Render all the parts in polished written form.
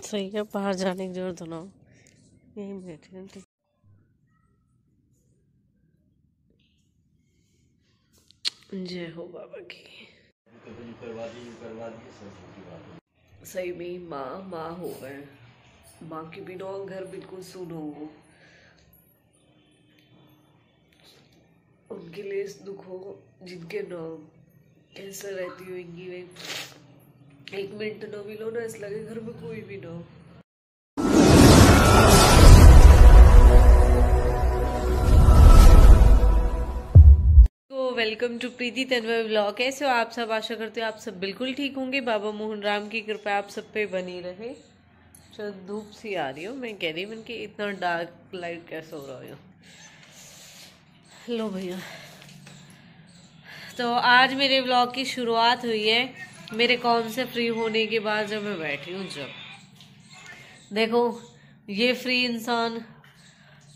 सही है, बाहर जाने की जरूरत ना हो, यहीं बैठे हैं। जय हो बाबा की। सही में माँ हो गए, माँ के बिना घर बिल्कुल सुन हो। उनके लिए इस दुख हो जिनके नाम कैसे रहती होंगी वे। एक मिनट ना मिलो ना, ऐसा लगे घर में कोई भी ना हो। तो welcome to Preeti Tanmay vlog. कैसे हो आप सब? आशा करते हो आप सब बिल्कुल ठीक होंगे। बाबा मोहन राम की कृपा आप सब पे बनी रहे। चलो धूप सी आ रही हो, मैं कह रही कि इतना डार्क लाइट कैसे हो रहा हो। लो भैया, तो आज मेरे व्लॉग की शुरुआत हुई है मेरे काम से फ्री होने के बाद। जब मैं बैठी हूँ, जब देखो ये फ्री इंसान,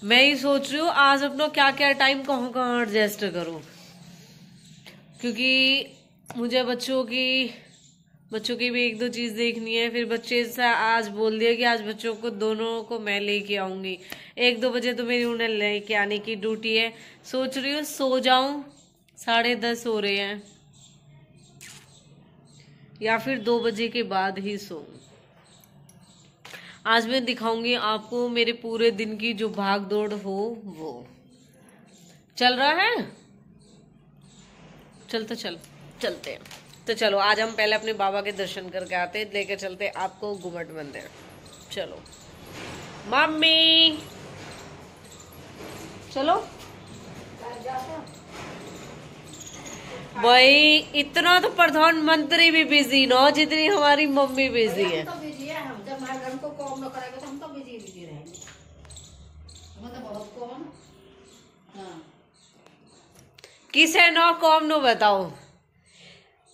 मैं ही सोच रही हूँ आज अपना क्या क्या टाइम कहाँ कहाँ एडजस्ट करूँ, क्योंकि मुझे बच्चों की भी एक दो चीज देखनी है। फिर बच्चे से आज बोल दिया कि आज बच्चों को दोनों को मैं लेके आऊंगी। 1-2 बजे तो मेरी उन्हें लेके आने की ड्यूटी है। सोच रही हूँ सो जाऊं, 10:30 हो रहे हैं, या फिर 2 बजे के बाद ही सोऊं। आज मैं दिखाऊंगी आपको मेरे पूरे दिन की जो भाग दौड़ हो वो चल रहा है। चलते हैं। तो चलो आज हम पहले अपने बाबा के दर्शन करके आते, लेके चलते आपको घुमट मंदिर। चलो मम्मी, चलो भाई। इतना तो प्रधानमंत्री भी बिजी ना हो जितनी हमारी मम्मी बिजी है। हम तो बिजी है, हम जब हमारे घर को काम न करेंगे तो हम तो बिजी रहेंगे। हमें तो बहुत काम। हाँ, किसे नो कॉम नो बताओ,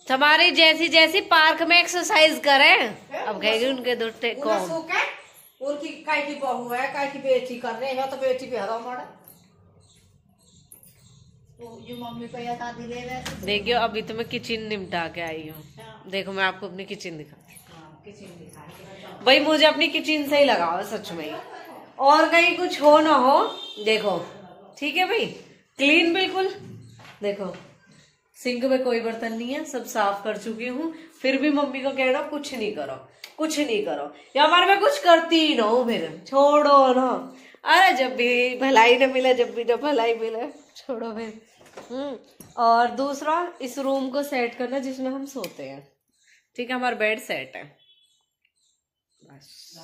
हमारी जैसी पार्क में एक्सरसाइज करें। अब कहेगी उनके दुट्टे कॉम। उनकी काय की बहू है, काय की बेटी कर रहे हैं, तो बेटी पे हरा मारा तो जो मम्मी पे शादी ले रहे। देखियो अभी तो मैं किचन निपटा के आई हूँ। देखो मैं आपको अपनी किचन दिखा। भाई मुझे अपनी किचन से ही लगाओ सच में, और कहीं कुछ हो ना हो। देखो ठीक है भाई, क्लीन बिल्कुल। देखो सिंक में कोई बर्तन नहीं है, सब साफ कर चुकी हूँ। फिर भी मम्मी को कहना कुछ नहीं करो, या हमारे में कुछ करती ही ना हो, फिर छोड़ो ना। अरे जब भी भलाई न मिले, जब भी जब भलाई मिले, छोड़ो फिर। और दूसरा, इस रूम को सेट करना जिसमें हम सोते हैं। ठीक है, हमारा बेड सेट है बस।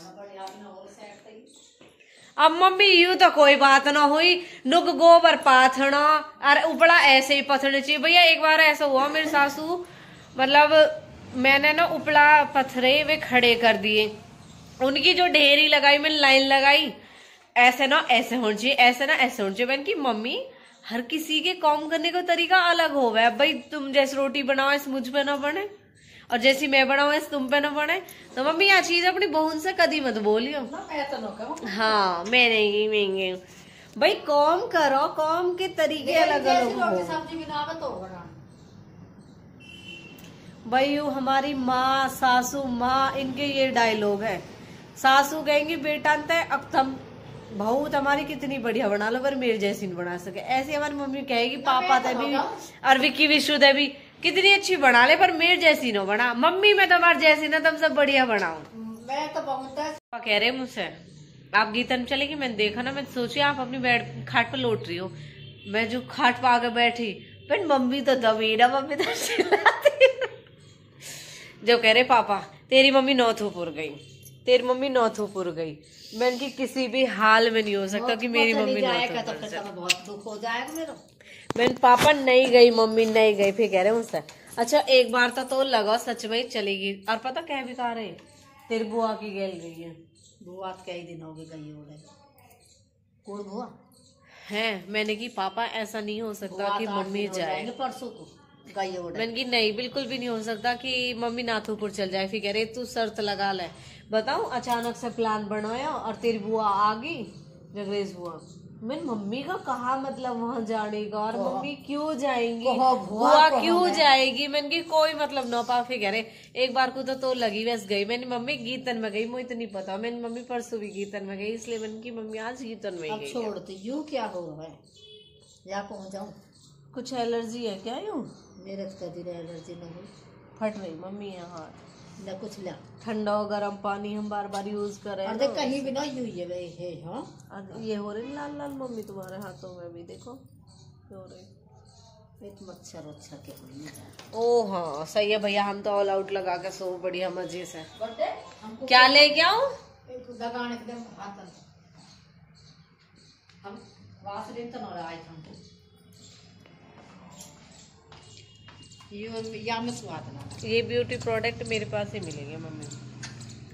अब मम्मी यूं तो कोई बात ना हुई, नुक गोबर पाथना, अरे उपड़ा ऐसे ही पथने चाहिए भैया। एक बार ऐसा हुआ मेरे सासू, मतलब मैंने ना उपड़ा पत्थरे वे खड़े कर दिए, उनकी जो ढेरी लगाई मैंने लाइन लगाई, ऐसे ना ऐसे होना चाहिए, ऐसे ना ऐसे होना चाहिए। मैंने की मम्मी हर किसी के काम करने का तरीका अलग हो गया भाई। तुम जैसे रोटी बनाओ ऐसे मुझ पे ना बने, और जैसी मैं बनाऊं ऐसे तुम पे ना बने। तो मम्मी यह चीज अपनी बहन से कदी मत बोलियो। हाँ मैं नहीं भाई, काम करो, काम के तरीके अलग अलग हो। सब्जी बनावे तो भाई हमारी माँ, सासू माँ, इनके ये डायलॉग है। सासू कहेंगी बेटा अब तुम बहू तुम्हारी कितनी बढ़िया बना लो, पर मेरे जैसी नहीं बना सके। ऐसी हमारी मम्मी कहेगी पापा तभी और विक्की विशु देवी कितनी अच्छी बना ले, पर मेरे जैसी न बना। मम्मी मैं तुम्हारी जैसी ना, तुम सब बढ़िया बनाओ। मैं तो बहुत कह रहे मुझसे आप गीतन चलेगी। मैंने देखा ना, मैंने सोची आप अपनी बेड खाट पर लौट रही हो। मैं जो खाट पर आके बैठी, फिर मम्मी तो दबी ना, मम्मी तो चिल्लाती। जो कह रहे पापा तेरी मम्मी नौथुपुर गई, मैंने की किसी भी हाल में नहीं हो सकता कि मेरी मम्मी बहुत दुख हो जाएगा मेरा। मैंने पापा नहीं गई, मम्मी नहीं गई। फिर कह रहे मुझसे अच्छा एक बार तो लगाओ सच में ही चलेगी। और पता क्या भी कह रहे, तेरी बुआ की गैल गई है। बुआ कई दिन हो गए गई हो रहे। कौन बुआ है? मैंने की पापा ऐसा नहीं हो सकता कि मम्मी जाए परसों को गई हो। मैंने की नहीं, बिल्कुल भी नहीं हो सकता कि मम्मी नाथुपुर चल जाए। फिर कह रहे तू शर्त लगा ले। बताऊं, अचानक से प्लान बनाया और तेरी बुआ आ गई, जगरेश बुआ, मेरी मम्मी का कहा मतलब वहाँ जाने का, और मम्मी क्यों जाएंगी, बुआ क्यों जाएगी। मैंने की कोई मतलब न पाफे कह रहे। एक बार को तो लगी वैस गई। मैंने मम्मी गीतन में गई, मुझे तो नहीं पता। मैंने मम्मी परसों भी गीतन में गई, इसलिए मैंने की मम्मी आज गीतन में गई। छोड़ती यूं क्या हो है, या पहुँच जाऊँ। कुछ एलर्जी है क्या यूं? मेरे तो कभी एलर्जी नहीं हुई। फट रही मम्मी यहाँ ना कुछ ला ठंडा और गर्म पानी हम बार बार यूज कर रहे हैं। कहीं भी ना यूं है हाँ। ये हो रही लाल लाल मम्मी तुम्हारे हाथों में भी, देखो हो रही। एक मच्छर वच्छर के ओ हाँ सही है भैया, हम तो ऑल आउट लगा के सो बढ़िया मजे से। क्या लेके आओ? एकदम हाथ हम वासलिन तो न आए हमको ये ब्यूटी प्रोडक्ट मेरे पास ही मिलेंगे मम्मी।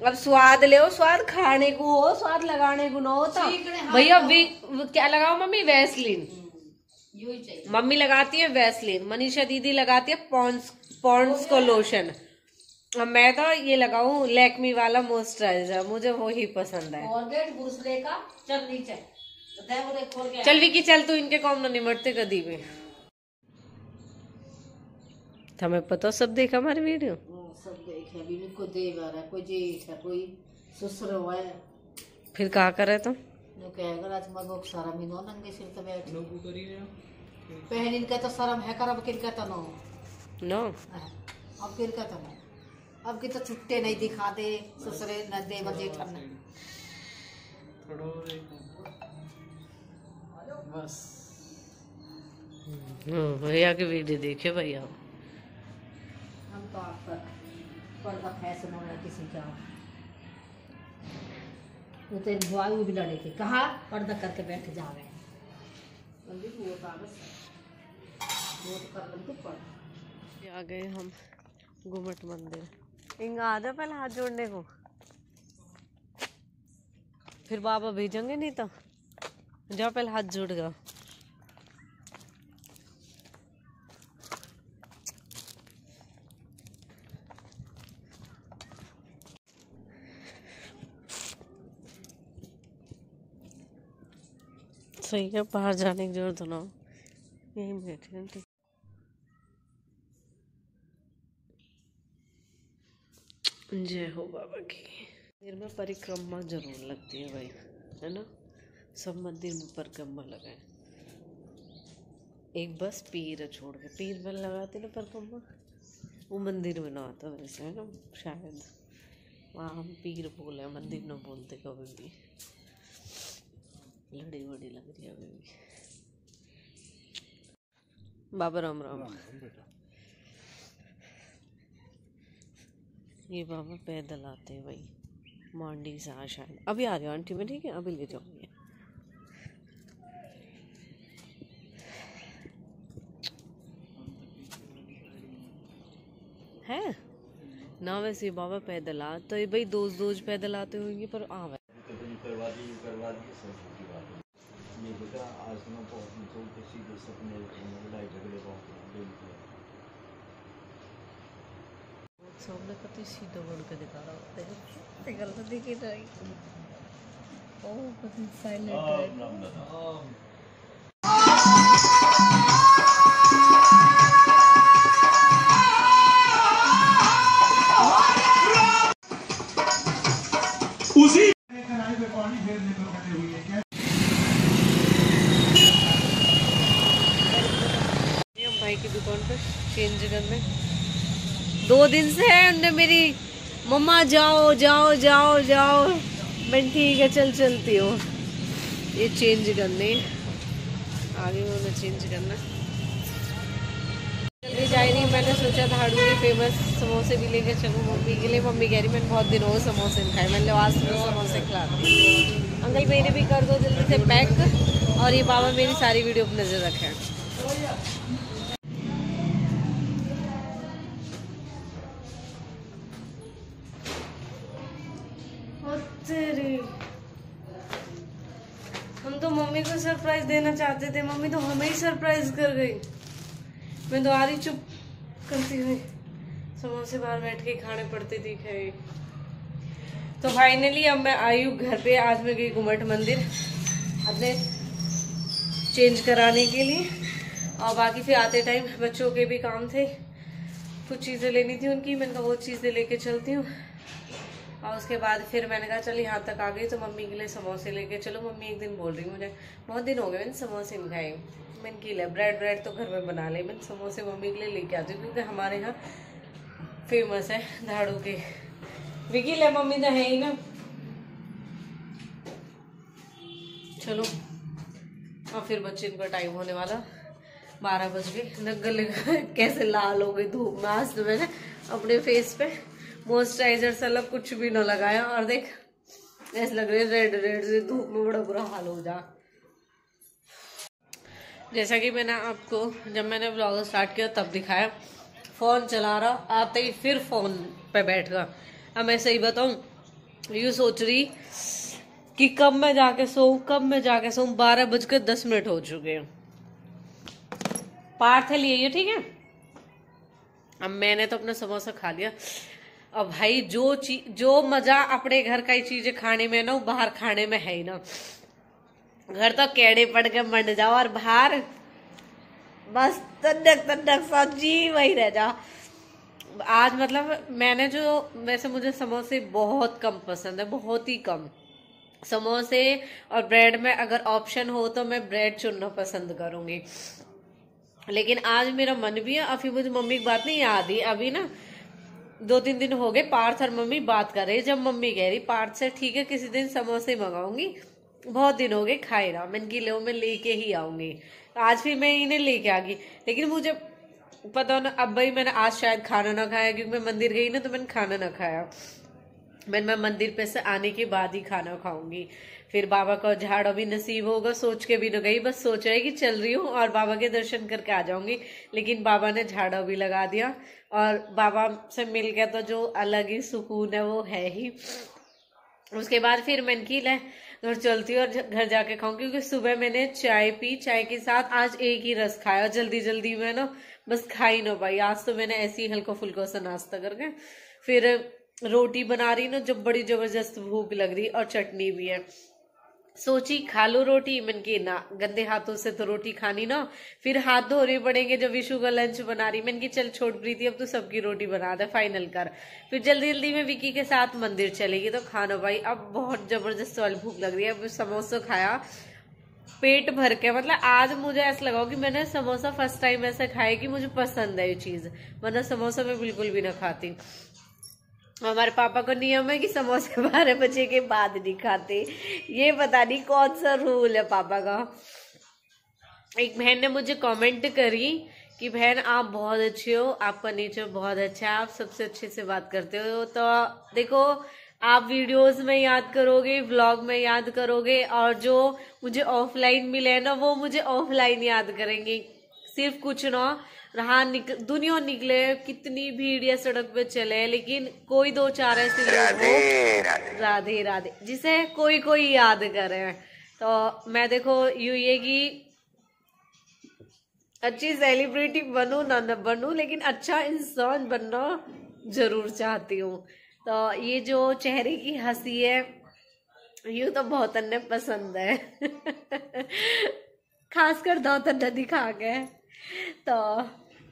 अब स्वाद ले, स्वाद खाने को हो, स्वाद लगाने को ना होता भैया। क्या लगाओ मम्मी? वैसलीन। मम्मी लगाती है वैसलीन, मनीषा दीदी लगाती है पॉन्ड्स को लोशन, और मैं तो ये लगाऊं लैक्मी वाला मॉइस्चराइजर, मुझे वो ही पसंद है। चल विकी चल, तू इनके कॉम न निमटते कदी भी। हमें पता सब देखा हमारी वीडियो, सब देखे। अभी को देव आ रहा, कोई जेठ है, कोई ससुर हुआ है। फिर कहा करे तो कहेगा आज मगो सारा महीनों नंगे सिर तो बैठ पहन इनका तो शर्म है कर। अब किनका तो नो अब किनका तो नो, अब की तो छुट्टे नहीं दिखा दे ससुरे न देव जेठन बस। भैया की वीडियो देखे भैया। हम तो आप पर्दा फैशन हो रहा है किसी का, वो तो बुआई भी लड़े थे, कहा पर्दा करके बैठ जा रहे हैं। आ गए हम घुमट मंदिर। इंगा आ जाओ पहले हाथ जोड़ने को, फिर बाबा भेजेंगे नहीं तो जाओ पहले हाथ जोड़ गया। सही है, बाहर जाने की जरूरत ना हो, यहीं बैठे हैं। ठीक, जय हो बाबा की। मंदिर में परिक्रमा जरूर लगती है भाई, है ना। सब मंदिर में परिक्रमा लगाए। एक बस पीर छोड़ के, पीर में लगाते ना परिक्रमा, वो मंदिर में ना आता वैसे, है ना। शायद वहाँ हम पीर बोले, मंदिर में बोलते कभी भी। लड़ी वड़ी लग रही है अभी भी। बाबा राम राम। ये बाबा पैदल आते हैं भाई, मांडी से शायद। अभी आ जाओ आंटी में, ठीक है, अभी ले जाऊंगी। है ना वैसे बाबा पैदल आ तो भाई दोज पैदल आते होंगे, पर आ करवा दी सब की बात है। ये बेटा आज मैं तो किसी के सपने लड़ाई झगड़े सामने कति सीधा बढ़ के दिखा रहा होता है, गलत दिखी रही। ओ कति साइलेंट है। उसी कढ़ाई में पानी फेरने को खड़े हुए हैं। भाई की दुकान पर चेंज करने 2 दिन से है, उनने मेरी मम्मा जाओ जाओ जाओ जाओ, मैं ठीक है चल चलती हूँ। ये चेंज करने आगे उन्हें चेंज करना जल्दी जाए नहीं। मैंने सोचा था हाड़ू के फेमस समोसे भी लेके चलूँ मम्मी के लिए। मम्मी कह रही मैंने बहुत दिन हो समोसे नहीं खाए, मैंने आज समोसे खिलाती। अंकल मेरे भी कर दो जल्दी से पैक, और ये बाबा मेरी सारी वीडियो पर नजर रखें। हम तो मम्मी को सरप्राइज देना चाहते थे, मम्मी तो हमें ही सरप्राइज कर गई। मैं तो आ रही चुप करती हुई, समोसे बाहर बैठ के खाने पड़ते दिखे। तो फाइनली अब मैं आई हूँ घर पे। आज मैं गई घुमट मंदिर अपने चेंज कराने के लिए। और बाकी फिर आते टाइम बच्चों के भी काम थे, कुछ चीज़ें लेनी थी उनकी, मैंने कहा वो चीज़ें लेके चलती हूँ। और उसके बाद फिर मैंने कहा चल यहाँ तक आ गई तो मम्मी के लिए समोसे लेके चलो। मम्मी एक दिन बोल रही मुझे, बहुत दिन हो गए मैंने समोसे नहीं खाए। मैंने की ले ब्रेड तो घर में बना ले, मैंने समोसे मम्मी के लिए लेके आती हूँ क्योंकि हमारे यहाँ फेमस है धाड़ू के। विकी ले, मम्मी तो है ही ना। चलो और फिर बच्चे का टाइम होने वाला, 12 बज गए। गले कैसे लाल हो गई धूप में। आज तो मैंने अपने फेस पे मॉइस्चराइजर से अलग कुछ भी ना लगाया और देख ऐसे लग रहे रेड रेड से, धूप में बड़ा बुरा हाल हो जा। जैसा कि मैंने आपको जब मैंने ब्लॉग स्टार्ट किया तब दिखाया, फोन चला रहा आते ही फिर फोन पे बैठ गया। अब मैं सही बताऊं, यूँ सोच रही कि कब मैं जाके सोऊं, कब मैं जाके सोऊं। 12:10 हो चुके हैं। पार्थ लिए ये ठीक है। अब मैंने तो अपना समोसा खा लिया। अब भाई जो मजा अपने घर का ही चीजें खाने में ना, बाहर खाने में है ही ना। घर तो केड़े पड़ के मंड जाओ और बाहर बस तन्नक सब्जी वही रह जा। आज मतलब मैंने वैसे मुझे समोसे बहुत कम पसंद है, बहुत ही कम। समोसे और ब्रेड में अगर ऑप्शन हो तो मैं ब्रेड चुनना पसंद करूंगी, लेकिन आज मेरा मन भी है। अभी मुझे मम्मी की बात नहीं याद ही, अभी ना 2-3 दिन हो गए पार्थ और मम्मी बात कर रही। जब मम्मी कह रही पार्थ से ठीक है किसी दिन समोसे मंगाऊंगी, बहुत दिन हो गए खाए ना, मैंने की लो मैं लेके ही आऊंगी। आज भी मैं इन्हें लेके आ गई, लेकिन मुझे पता ना अब भाई मैंने आज शायद खाना ना खाया क्योंकि मैं मंदिर गई ना तो मैंने खाना ना खाया। मैं मंदिर पे से आने के बाद ही खाना खाऊंगी। फिर बाबा का झाड़ा भी नसीब होगा, सोच के भी न गई, बस सोच रही कि चल रही हूँ और बाबा के दर्शन करके आ जाऊंगी। लेकिन बाबा ने झाड़ा भी लगा दिया और बाबा से मिल गया तो जो अलग ही सुकून है वो है ही। उसके बाद फिर मैंने की ले घर चलती हूँ और घर जाके खाऊं, क्योंकि सुबह मैंने चाय पी, चाय के साथ आज एक ही रस खाया जल्दी जल्दी में ना, बस खा ही ना पाई। आज तो मैंने ऐसे ही हल्का फुल्का सा नाश्ता करके फिर रोटी बना रही ना, जब बड़ी जबरदस्त भूख लग रही और चटनी भी है। सोची खा लो रोटी, मन की ना गंदे हाथों से तो रोटी खानी ना, फिर हाथ धोने पड़ेंगे। जब विशु का लंच बना रही मन की चल छोड़ प्रीति अब तो सबकी रोटी बना दे फाइनल कर। फिर जल्दी जल्दी में विकी के साथ मंदिर चलेगी तो खाना भाई अब बहुत जबरदस्त वाली भूख लग रही है। अब समोसा खाया पेट भर के, मतलब आज मुझे ऐसा लगा कि मैंने समोसा फर्स्ट टाइम ऐसा खाया कि मुझे पसंद है ये चीज, वरना समोसा मैं बिल्कुल भी ना खाती। हमारे पापा को नियम है कि समोसे 12 बजे के बाद नहीं खाते, ये पता नहीं कौन सा रूल है पापा का। एक बहन ने मुझे कमेंट करी कि बहन आप बहुत अच्छे हो, आपका नेचर बहुत अच्छा है, आप सबसे अच्छे से बात करते हो। तो देखो आप वीडियोस में याद करोगे, व्लॉग में याद करोगे, और जो मुझे ऑफलाइन मिले हैं ना वो मुझे ऑफलाइन याद करेंगे। सिर्फ कुछ ना रहा दुनिया निकले, कितनी भीड़ या सड़क पे चले, लेकिन कोई 2-4 ऐसे लोग हो राधे राधे जिसे कोई कोई याद करे। तो मैं देखो यूं ये कि अच्छी सेलिब्रिटी बनूं ना न बनूं, लेकिन अच्छा इंसान बनना जरूर चाहती हूँ। तो ये जो चेहरे की हंसी है यूं तो बहुत अन्य पसंद है खासकर दांत दिखा के। तो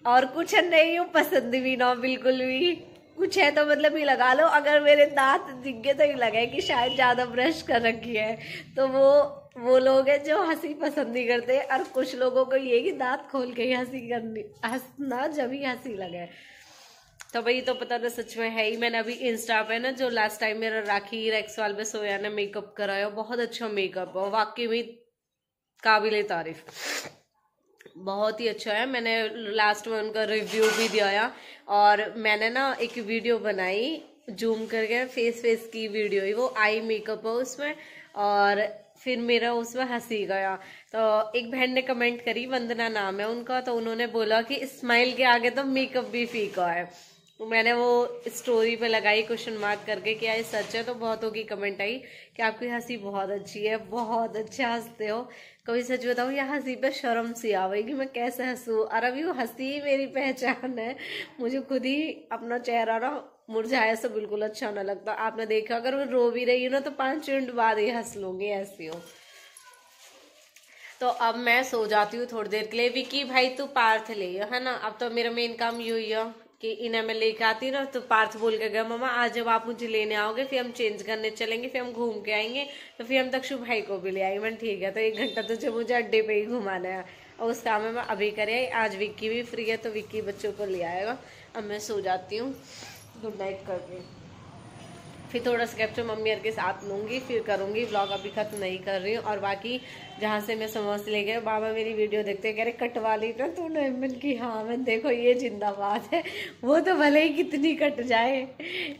और कुछ नहीं हूँ पसंद भी ना बिल्कुल भी, कुछ है तो मतलब ही लगा लो। अगर मेरे दांत दिख गए तो ये लगे कि शायद ज्यादा ब्रश कर रखी है, तो वो लोग हैं जो हंसी पसंद नहीं करते। और कुछ लोगों को ये कि दांत खोल के ही हंसना जब ही हंसी लगे। तो भाई तो पता था सच में है ही। मैंने अभी इंस्टा पे ना जो लास्ट टाइम मेरा राखी रेक्सवाल पे सोया ने मेकअप कराया, बहुत अच्छा मेकअप है, वाकई में काबिले तारीफ, बहुत ही अच्छा है। मैंने लास्ट में उनका रिव्यू भी दिया और मैंने ना एक वीडियो बनाई जूम करके, फेस की वीडियो ही, वो आई मेकअप है उसमें, और फिर मेरा उसमें हंसी गया। तो एक बहन ने कमेंट करी, वंदना नाम है उनका, तो उन्होंने बोला कि स्माइल के आगे तो मेकअप भी फीका है। तो मैंने वो स्टोरी पे लगाई क्वेश्चन मार्क करके, क्या ये सच है? तो बहुतों की कमेंट आई कि आपकी हंसी बहुत अच्छी है, बहुत अच्छा हंसते हो। कभी सच बताऊं या हंसी पे शर्म सी आवेगी मैं कैसे हंसूं, और अभी वो हंसी ही मेरी पहचान है। मुझे खुद ही अपना चेहरा ना मुरझाया से बिल्कुल अच्छा ना लगता। आपने देखा अगर मैं रो भी रही हूँ ना तो 5 मिनट बाद ही हंस लूंगी, ऐसी हो। तो अब मैं सो जाती हूँ थोड़ी देर के लिए। विक्की भाई तू पार्थ ले है ना। अब तो मेरा मेन काम यही है कि इन्हें मैं लेके आती ना, तो पार्थ बोल के गया मम्मा आज जब आप मुझे लेने आओगे फिर हम चेंज करने चलेंगे, फिर हम घूम के आएंगे, तो फिर हम तक्षु भाई को भी ले आएंगे। मैंने ठीक है, तो 1 घंटा तुझे मुझे अड्डे पे ही घुमाना है और उस काम में मैं अभी करे। आज विक्की भी फ्री है तो विक्की बच्चों को ले आएगा। अब मैं सो जाती हूँ, गुड नाइट करके फिर थोड़ा सा कैप्चर मम्मी के साथ लूंगी, फिर करूंगी व्लॉग। अभी खत्म नहीं कर रही हूँ। और बाकी जहाँ से मैं समोसे ले गए, बाबा मेरी वीडियो देखते कह रहे कटवा ली ना तूने। मैंने की हाँ, मैं देखो ये जिंदाबाद है। वो तो भले ही कितनी कट जाए,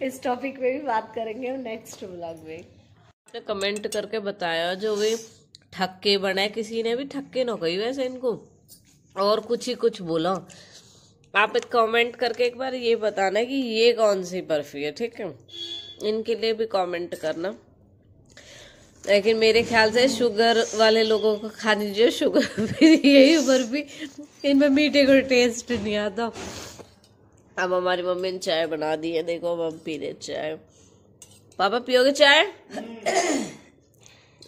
इस टॉपिक पे भी बात करेंगे हम नेक्स्ट व्लॉग में। तो कमेंट करके बताया जो भी ठक्के बनाए, किसी ने भी ठक्के न कही वैसे इनको, और कुछ ही कुछ बोला। आप कमेंट करके एक बार ये बताना कि ये कौन सी बर्फी है, ठीक है। इनके लिए भी कमेंट करना। लेकिन मेरे ख्याल से शुगर वाले लोगों को खानी चाहिए शुगर फिर यही बर्फी, इनमें मीठे को टेस्ट नहीं आता। अब हमारी मम्मी ने चाय बना दी है, देखो अब हम पी रहे चाय। पापा पियोगे चाय?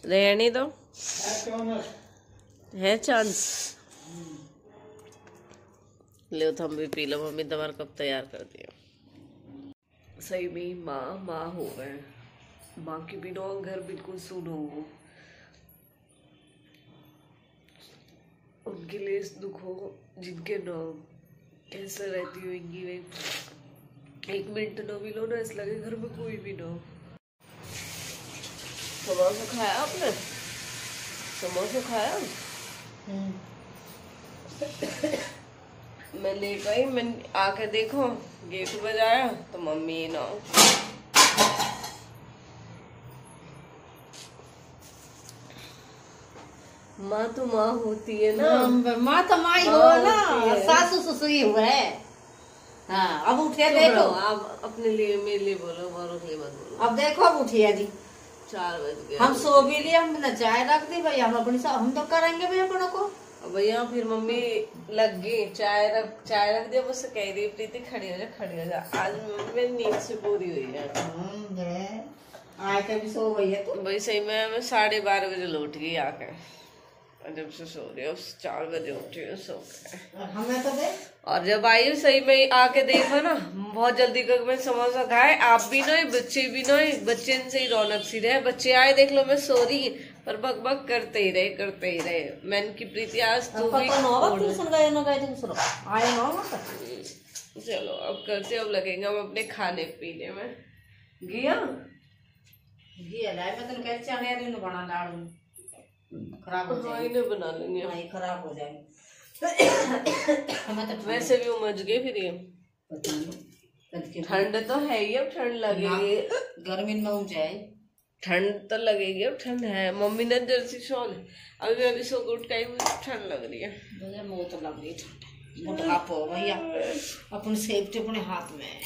रहने दो, है चांस। ले तो हम भी पी लो। मम्मी तुम्हारा कब तैयार कर दिया। सही में माँ हो गए। माँ के बिना घर बिल्कुल सुन हो। उनके लिए दुख हो जिनके न ऐसे रहती होंगी वे। 1 मिनट न भी लो ना, ऐसा लगे घर में कोई भी न। समोसा खाया आपने? समोसा खाया? मैं ले गई, मैंने आके देखो गेट बजाया तो मम्मी ना। माँ तो माँ होती है ना। माँ तो माँ ही हो ना, सासू ससुर ही हुआ है। हाँ अब उठिया देखो। आप अपने लिए मेरे लिए बोलो, औरों के लिए मत बोलो। अब देखो अब उठिया जी, 4 बज गए। हम सो भी लिए, हमने चाय रख दी भाई, हम अपनी हम तो करेंगे भाई अपनों को। भैया फिर मम्मी लग गई चाय रख दिया। मुझसे कह रही प्रीति खड़ी हो जा। आज मम्मी नींद से पूरी हुई है। आए के भी सो गई है तू? भाई सही में मैं 12:30 बजे लौट गई आके। जब से सो रही हूँ 4 बजे उठी हूँ, सो गए। हमें तो दे। और जब आई सही में आके देखा ना, बहुत जल्दी कर मैं समोसा खाए। आप भी नहीं, बच्चे भी नहीं, बच्चे से ही रौनक सी रहे। बच्चे आए देख लो मैं सो रही, पर बक बक करते ही रहे। मैंने की प्रीति आज तू भी चलो अब करते, अब लगेंगे हम अपने खाने पीने में। घिया मैं तो कह चने बना लाड़ू खराब हो जाएगी। बना लेंगे, खराब हो जाएगी। वैसे भी उमझ गए फिर ये। ठंड तो है ही, अब ठंड लगेगी। गर्मी में हो जाए, ठंड तो लगेगी, अब ठंड है। मम्मी ने जर्सी शॉल अभी अभी सो उठ के ठंड लग रही है। मुझे मुँह तो लग रही ठंड। भैया अपनी सेफ्टी अपने हाथ में है।